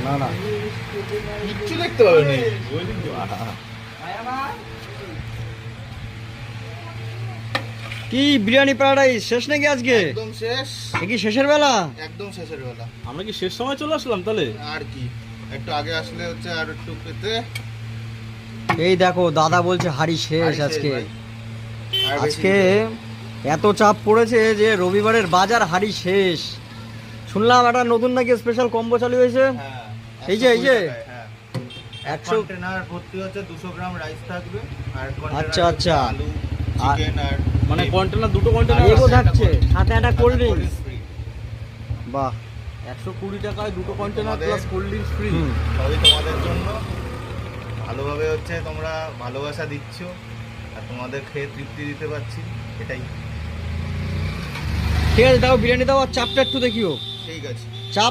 না না কিচ্ছু দেখতে পাবে না। কি বিরিয়ানি প্যারাডাইস শেষ নাকি আজকে? একদম শেষ, এ কি শেষের বেলা? একদম শেষের বেলা। আমরা কি শেষ সময় চলে আসলাম তাহলে? আর কি একটু আগে আসলে হচ্ছে আর একটু পেতে। এই দেখো দাদা বলছে হাড়ি শেষ হাড়ি শেষ আজকে। ভাই। আর বেশি আজকে দিতে এত চাপ পড়েছে যে রবিবারের বাজার হাড়ি শেষ। শুনলাম একটা নতুন নাকি স্পেশাল কম্বো চালু হয়েছে। হবে। হ্যাঁ, এই যে, এই যে। 120 টাকায়, হ্যাঁ। 100 কন্টেনার ভর্তি হচ্ছে 200 গ্রাম রাইস থাকবে আর আচ্ছা, কন্টেনার আচ্ছা। আলু, আর- চিকেন আর মানে কন্টেনার, দুটো আর কন্টেনার এগো একটা থাকছে cold- সাথে একটা কোল্ড ড্রিঙ্কস। free। বাহ। 120 টাকায় দুটো কন্টেনার তোমাদের- প্লাস কোল্ড ড্রিঙ্কস ফ্রি। হুম। সবই তোমাদের জন্য। ভালোভাবে হচ্ছে তোমরা ভালোবাসা দিচ্ছ আর তোমাদের খেয়ে তৃপ্তি দিতে পারছি, এটাই। ঠিক আছে দাও বিরিয়ানি দাও আর চাপটা একটু দেখিও। ঠিক আছে। চাপ